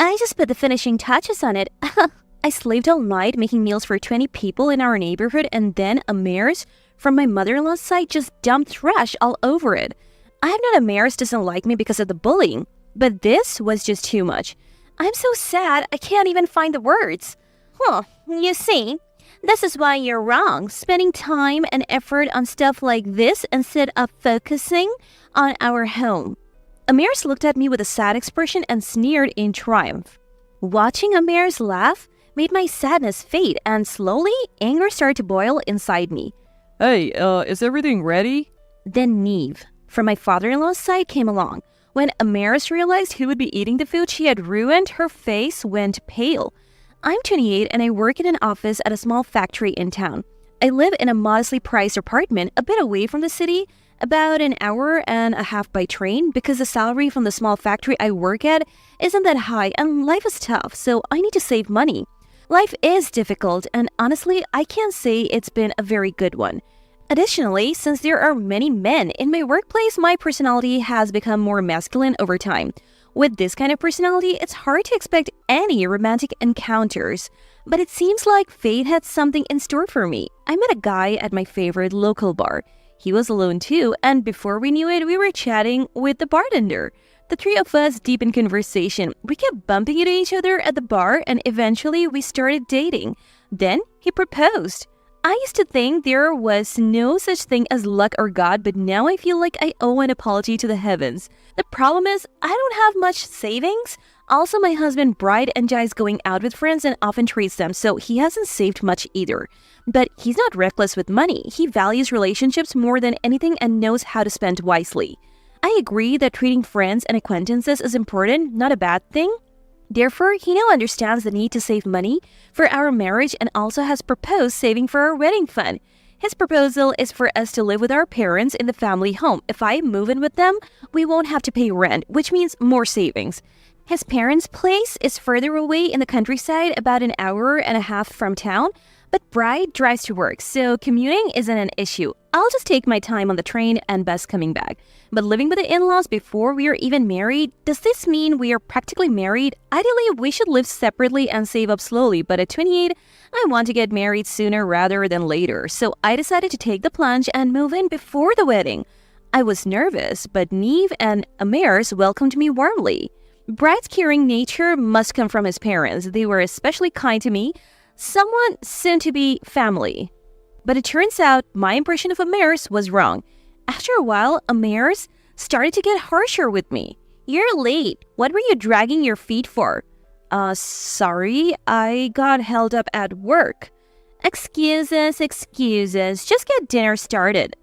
I just put the finishing touches on it. I slaved all night making meals for 20 people in our neighborhood, and then Amir's from my mother-in-law's side just dumped trash all over it. I have known Amir's doesn't like me because of the bullying, but this was just too much. I'm so sad I can't even find the words. You see, this is why you're wrong, spending time and effort on stuff like this instead of focusing on our home. Amir's looked at me with a sad expression and sneered in triumph. Watching Amir's laugh made my sadness fade, and slowly, anger started to boil inside me. Hey, is everything ready? Then Neve, from my father-in-law's side, came along. When Amaris realized who would be eating the food she had ruined, her face went pale. I'm 28 and I work in an office at a small factory in town. I live in a modestly priced apartment a bit away from the city, about an hour and a half by train, because the salary from the small factory I work at isn't that high and life is tough, so I need to save money. Life is difficult, and honestly, I can't say it's been a very good one. Additionally, since there are many men in my workplace, my personality has become more masculine over time. With this kind of personality, it's hard to expect any romantic encounters. But it seems like fate had something in store for me. I met a guy at my favorite local bar. He was alone too, and before we knew it, we were chatting with the bartender. The three of us deepened conversation. We kept bumping into each other at the bar, and eventually we started dating. Then he proposed. I used to think there was no such thing as luck or God, but now I feel like I owe an apology to the heavens. The problem is, I don't have much savings. Also, my husband Bride enjoys going out with friends and often treats them, so he hasn't saved much either. But he's not reckless with money. He values relationships more than anything and knows how to spend wisely. I agree that treating friends and acquaintances is important, not a bad thing. Therefore, he now understands the need to save money for our marriage and also has proposed saving for our wedding fund. His proposal is for us to live with our parents in the family home. If I move in with them, we won't have to pay rent, which means more savings. His parents' place is further away in the countryside, about an hour and a half from town, but Bride drives to work, so commuting isn't an issue. I'll just take my time on the train and bus coming back. But living with the in-laws before we are even married, does this mean we are practically married? Ideally, we should live separately and save up slowly, but at 28, I want to get married sooner rather than later, so I decided to take the plunge and move in before the wedding. I was nervous, but Neve and Amaris welcomed me warmly. Bride's caring nature must come from his parents. They were especially kind to me, someone soon to be family. But it turns out my impression of Amaris was wrong. After a while, Amaris started to get harsher with me. You're late. What were you dragging your feet for? Sorry, I got held up at work. Excuses. Just get dinner started.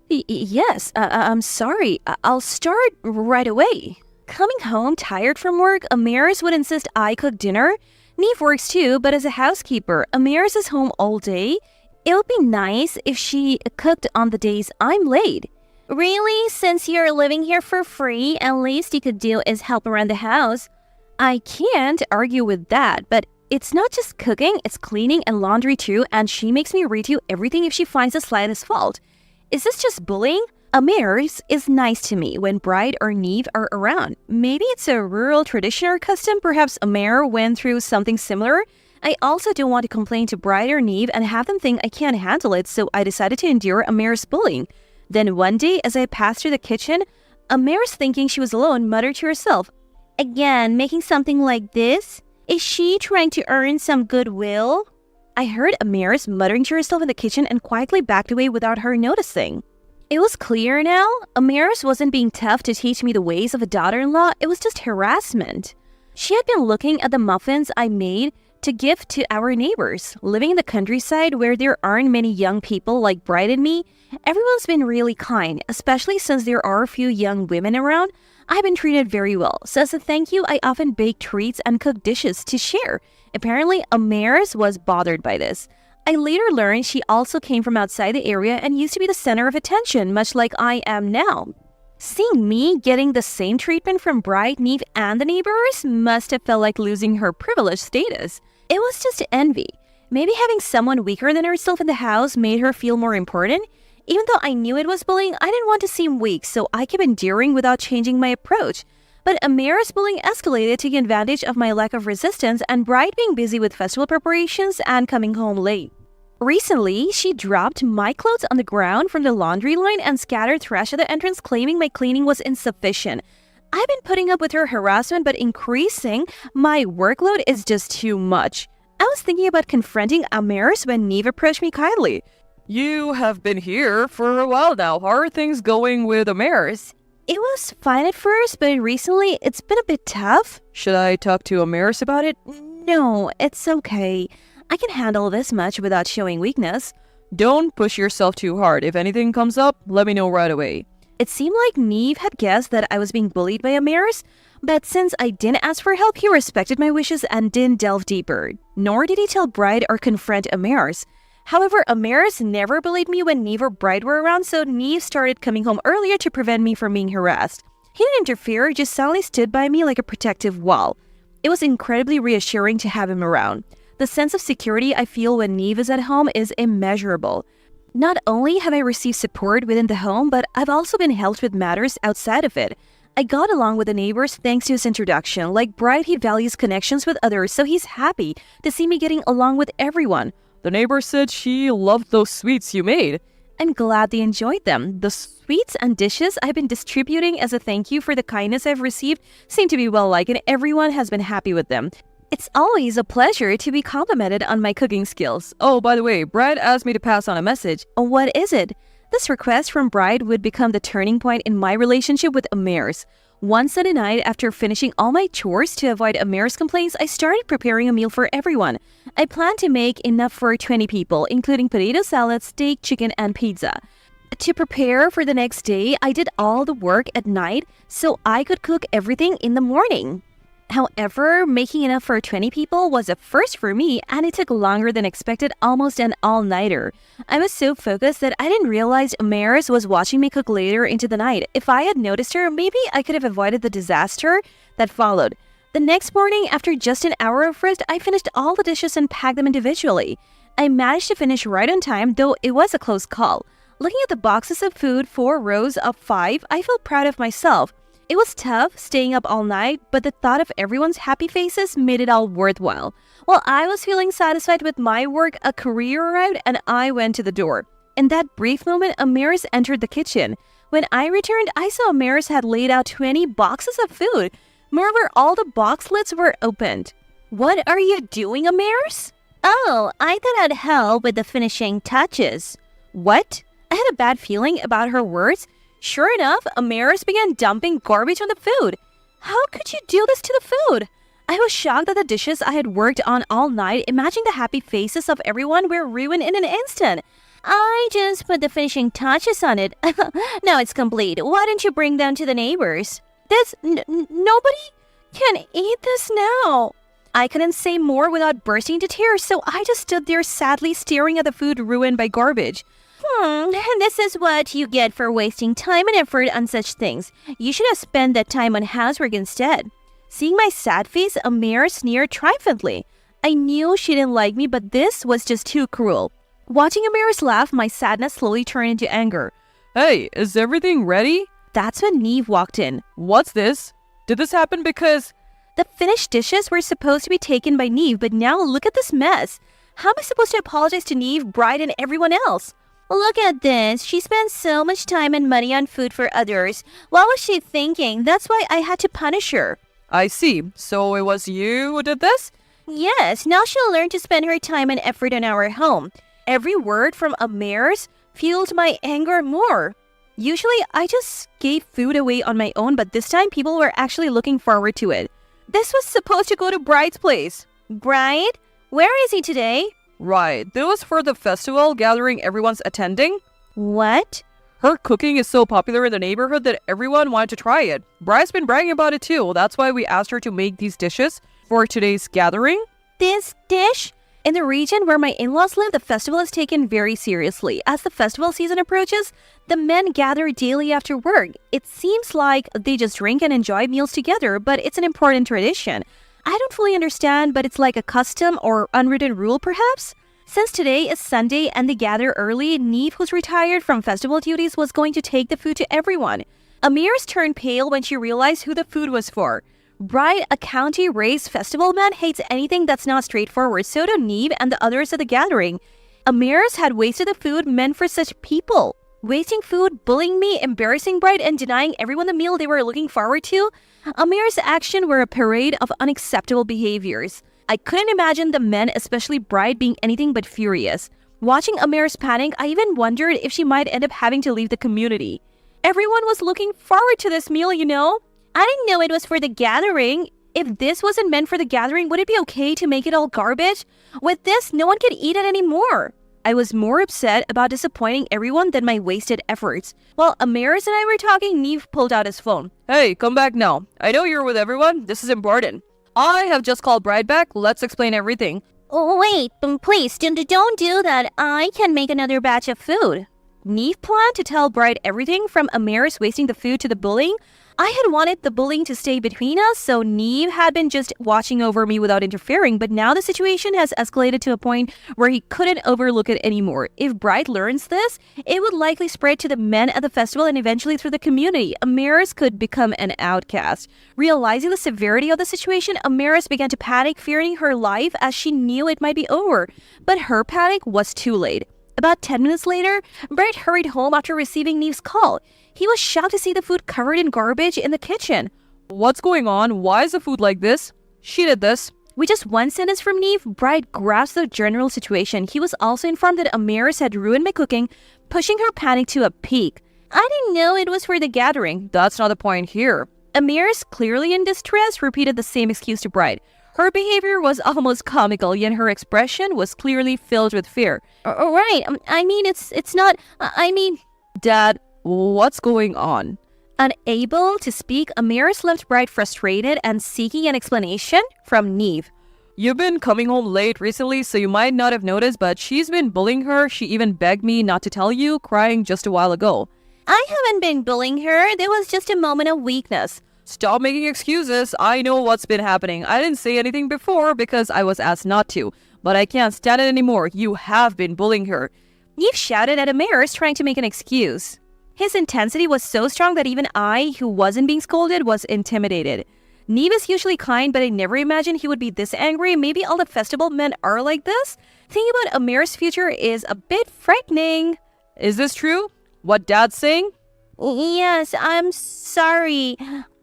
Yes, I'm sorry. I'll start right away. Coming home tired from work, Amaris would insist I cook dinner. Neve works too, but as a housekeeper, Amaris is home all day. It would be nice if she cooked on the days I'm late. Really? Since you're living here for free, at least you could do is help around the house. I can't argue with that, but it's not just cooking, it's cleaning and laundry too, and she makes me redo everything if she finds the slightest fault. Is this just bullying? Amaris is nice to me when Bride or Neve are around. Maybe it's a rural tradition or custom. Perhaps Amir went through something similar. I also don't want to complain to Bride or Neve and have them think I can't handle it, so I decided to endure Amir's bullying. Then one day, as I passed through the kitchen, Amaris, thinking she was alone, muttered to herself, "Again, making something like this? Is she trying to earn some goodwill?" I heard Amaris muttering to herself in the kitchen and quietly backed away without her noticing. It was clear now. Amaris wasn't being tough to teach me the ways of a daughter-in-law. It was just harassment. She had been looking at the muffins I made to give to our neighbors. Living in the countryside where there aren't many young people like Bride and me, everyone's been really kind, especially since there are a few young women around. I've been treated very well, so as a thank you, I often bake treats and cook dishes to share. Apparently, Amaris was bothered by this. I later learned she also came from outside the area and used to be the center of attention, much like I am now. Seeing me getting the same treatment from Bride, Neve, and the neighbors must have felt like losing her privileged status. It was just envy. Maybe having someone weaker than herself in the house made her feel more important. Even though I knew it was bullying, I didn't want to seem weak, so I kept enduring without changing my approach. But Amira's bullying escalated, taking advantage of my lack of resistance and Bride being busy with festival preparations and coming home late. Recently, she dropped my clothes on the ground from the laundry line and scattered trash at the entrance, claiming my cleaning was insufficient. I've been putting up with her harassment, but increasing my workload is just too much. I was thinking about confronting Amaris when Neve approached me kindly. You have been here for a while now. How are things going with Amaris? It was fine at first, but recently it's been a bit tough. Should I talk to Amaris about it? No, it's okay. I can handle this much without showing weakness. Don't push yourself too hard. If anything comes up, let me know right away. It seemed like Neve had guessed that I was being bullied by Amaris, but since I didn't ask for help, he respected my wishes and didn't delve deeper. Nor did he tell Bride or confront Amaris. However, Amaris never bullied me when Neve or Bride were around, so Neve started coming home earlier to prevent me from being harassed. He didn't interfere, just silently stood by me like a protective wall. It was incredibly reassuring to have him around. The sense of security I feel when Neve is at home is immeasurable. Not only have I received support within the home, but I've also been helped with matters outside of it. I got along with the neighbors thanks to his introduction. Like Bride, he values connections with others, so he's happy to see me getting along with everyone. The neighbor said she loved those sweets you made. I'm glad they enjoyed them. The sweets and dishes I've been distributing as a thank you for the kindness I've received seem to be well liked, and everyone has been happy with them. It's always a pleasure to be complimented on my cooking skills. Oh, by the way, Brad asked me to pass on a message. What is it? This request from Bride would become the turning point in my relationship with Amaris. One Sunday night, after finishing all my chores to avoid Amaris complaints, I started preparing a meal for everyone. I planned to make enough for 20 people, including potato salad, steak, chicken, and pizza. To prepare for the next day, I did all the work at night so I could cook everything in the morning. However, making enough for 20 people was a first for me, and it took longer than expected, almost an all-nighter. I was so focused that I didn't realize Amaris was watching me cook later into the night. If I had noticed her, maybe I could have avoided the disaster that followed. The next morning, after just an hour of rest, I finished all the dishes and packed them individually. I managed to finish right on time, though it was a close call. Looking at the boxes of food, 4 rows of 5, I felt proud of myself. It was tough staying up all night, but the thought of everyone's happy faces made it all worthwhile. While I was feeling satisfied with my work, a courier arrived and I went to the door. In that brief moment, Amaris entered the kitchen. When I returned, I saw Amaris had laid out 20 boxes of food. Moreover, all the box lids were opened. What are you doing, Amaris? Oh, I thought I'd help with the finishing touches. What? I had a bad feeling about her words. Sure enough, Amaris began dumping garbage on the food. How could you do this to the food? I was shocked that the dishes I had worked on all night, imagining the happy faces of everyone, were ruined in an instant. I just put the finishing touches on it. Now it's complete. Why don't you bring them to the neighbors? Nobody can eat this now. I couldn't say more without bursting into tears, so I just stood there sadly staring at the food ruined by garbage. This is what you get for wasting time and effort on such things. You should have spent that time on housework instead. Seeing my sad face, Amir sneered triumphantly. I knew she didn't like me, but this was just too cruel. Watching Amir's laugh, my sadness slowly turned into anger. Hey, is everything ready? That's when Neve walked in. What's this? Did this happen because... The finished dishes were supposed to be taken by Neve, but now look at this mess. How am I supposed to apologize to Neve, Bride, and everyone else? Look at this. She spent so much time and money on food for others. What was she thinking? That's why I had to punish her. I see. So it was you who did this? Yes. Now she'll learn to spend her time and effort in our home. Every word from Amir's fueled my anger more. Usually, I just gave food away on my own, but this time people were actually looking forward to it. This was supposed to go to Bride's place. Bride? Where is he today? Right. This was for the festival gathering everyone's attending. What? Her cooking is so popular in the neighborhood that everyone wanted to try it. Bride's been bragging about it too. That's why we asked her to make these dishes for today's gathering. This dish? In the region where my in-laws live, the festival is taken very seriously. As the festival season approaches, the men gather daily after work. It seems like they just drink and enjoy meals together, but it's an important tradition. I don't fully understand, but it's like a custom or unwritten rule, perhaps? Since today is Sunday and they gather early, Neve, who's retired from festival duties, was going to take the food to everyone. Amiris turned pale when she realized who the food was for. Bride, a county-raised festival man, hates anything that's not straightforward. So do Neve and the others at the gathering. Amiris had wasted the food meant for such people. Wasting food, bullying me, embarrassing Bride, and denying everyone the meal they were looking forward to. Amiris' actions were a parade of unacceptable behaviors. I couldn't imagine the men, especially Bride, being anything but furious. Watching Amiris panic, I even wondered if she might end up having to leave the community. Everyone was looking forward to this meal, you know? I didn't know it was for the gathering. If this wasn't meant for the gathering, would it be okay to make it all garbage? With this, no one could eat it anymore. I was more upset about disappointing everyone than my wasted efforts. While Amiris and I were talking, Neve pulled out his phone. Hey, come back now. I know you're with everyone. This is important. I have just called Bride back. Let's explain everything. Oh, wait, please, don't do that. I can make another batch of food. Neve planned to tell Bride everything from Amiris wasting the food to the bullying. I had wanted the bullying to stay between us, so Neve had been just watching over me without interfering, but now the situation has escalated to a point where he couldn't overlook it anymore. If Bride learns this, it would likely spread to the men at the festival and eventually through the community. Amiris could become an outcast. Realizing the severity of the situation, Amiris began to panic, fearing her life as she knew it might be over. But her panic was too late. About 10 minutes later, Bride hurried home after receiving Neve's call. He was shocked to see the food covered in garbage in the kitchen. What's going on? Why is the food like this? She did this. With just one sentence from Neve, Bride grasped the general situation. He was also informed that Amiris had ruined my cooking, pushing her panic to a peak. I didn't know it was for the gathering. That's not the point here. Amiris, clearly in distress, repeated the same excuse to Bride. Her behavior was almost comical, yet her expression was clearly filled with fear. Right, it's not, Dad, what's going on? Unable to speak, Amiris left Bride frustrated and seeking an explanation from Neve. You've been coming home late recently, so you might not have noticed, but she's been bullying her. She even begged me not to tell you, crying just a while ago. I haven't been bullying her. There was just a moment of weakness. Stop making excuses. I know what's been happening. I didn't say anything before because I was asked not to, but I can't stand it anymore. You have been bullying her. Neve shouted at Amiris, trying to make an excuse. His intensity was so strong that even I, who wasn't being scolded, was intimidated. Neve is usually kind, but I never imagined he would be this angry. Maybe all the festival men are like this? Thinking about Amiris' future is a bit frightening. Is this true? What Dad's saying? Yes, I'm sorry.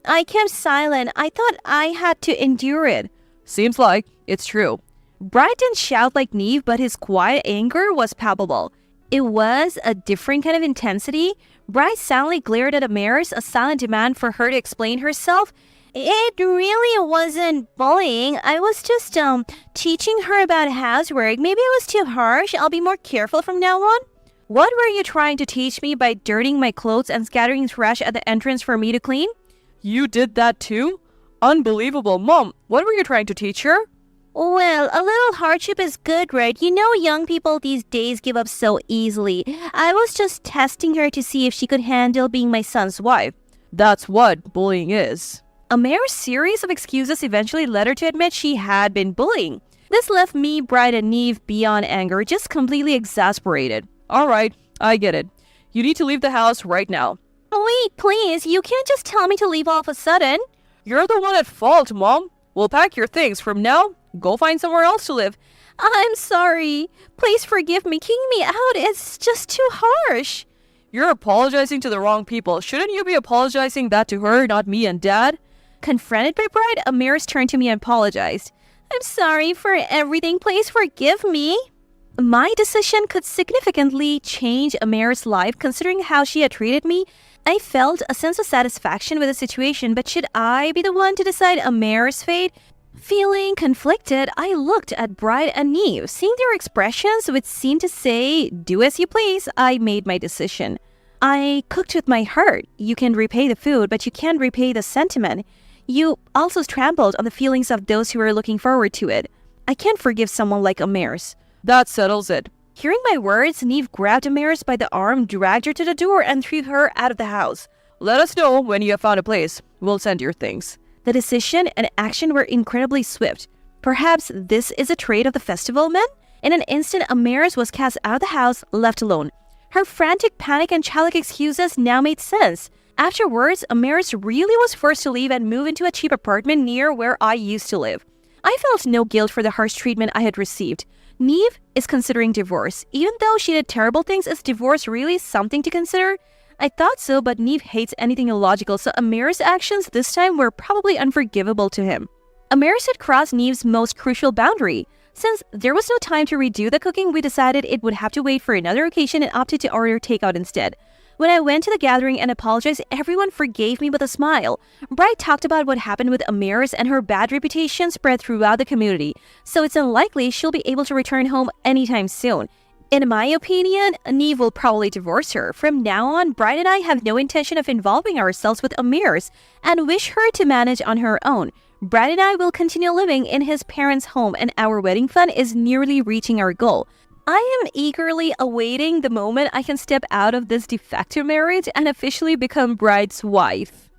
I kept silent. I thought I had to endure it. Seems like it's true. Bride didn't shout like Neve, but his quiet anger was palpable. It was a different kind of intensity. Bride silently glared at Amiris, a silent demand for her to explain herself. It really wasn't bullying. I was just teaching her about housework. Maybe it was too harsh. I'll be more careful from now on. What were you trying to teach me by dirtying my clothes and scattering trash at the entrance for me to clean? You did that too? Unbelievable. Mom, what were you trying to teach her? Well, a little hardship is good, right? You know young people these days give up so easily. I was just testing her to see if she could handle being my son's wife. That's what bullying is. Amiris' series of excuses eventually led her to admit she had been bullying. This left me, Bride, and Neve beyond anger, just completely exasperated. All right, I get it. You need to leave the house right now. Wait, please, you can't just tell me to leave all of a sudden. You're the one at fault, Mom. We'll pack your things. From now, go find somewhere else to live. I'm sorry. Please forgive me. Kicking me out is just too harsh. You're apologizing to the wrong people. Shouldn't you be apologizing that to her, not me and Dad? Confronted by Bride, Amiris turned to me and apologized. I'm sorry for everything. Please forgive me. My decision could significantly change Amiris' life considering how she had treated me. I felt a sense of satisfaction with the situation, but should I be the one to decide Amiris' fate? Feeling conflicted, I looked at Bride and Neve. Seeing their expressions, which seemed to say, do as you please, I made my decision. I cooked with my heart. You can repay the food, but you can't repay the sentiment. You also trampled on the feelings of those who were looking forward to it. I can't forgive someone like Amiris. That settles it. Hearing my words, Neve grabbed Amiris by the arm, dragged her to the door, and threw her out of the house. Let us know when you have found a place. We'll send your things. The decision and action were incredibly swift. Perhaps this is a trait of the festival men? In an instant, Amiris was cast out of the house, left alone. Her frantic panic and childlike excuses now made sense. Afterwards, Amaris really was forced to leave and move into a cheap apartment near where I used to live. I felt no guilt for the harsh treatment I had received. Neve is considering divorce. Even though she did terrible things, is divorce really something to consider? I thought so, but Neve hates anything illogical, so Amaris' actions this time were probably unforgivable to him. Amaris had crossed Neve's most crucial boundary. Since there was no time to redo the cooking, we decided it would have to wait for another occasion and opted to order takeout instead. When I went to the gathering and apologized, everyone forgave me with a smile. Bright talked about what happened with Amaris, and her bad reputation spread throughout the community, so it's unlikely she'll be able to return home anytime soon. In my opinion, Neve will probably divorce her. From now on, Bright and I have no intention of involving ourselves with Amaris and wish her to manage on her own. Brad and I will continue living in his parents' home, and our wedding fund is nearly reaching our goal. I am eagerly awaiting the moment I can step out of this de facto marriage and officially become Bride's wife.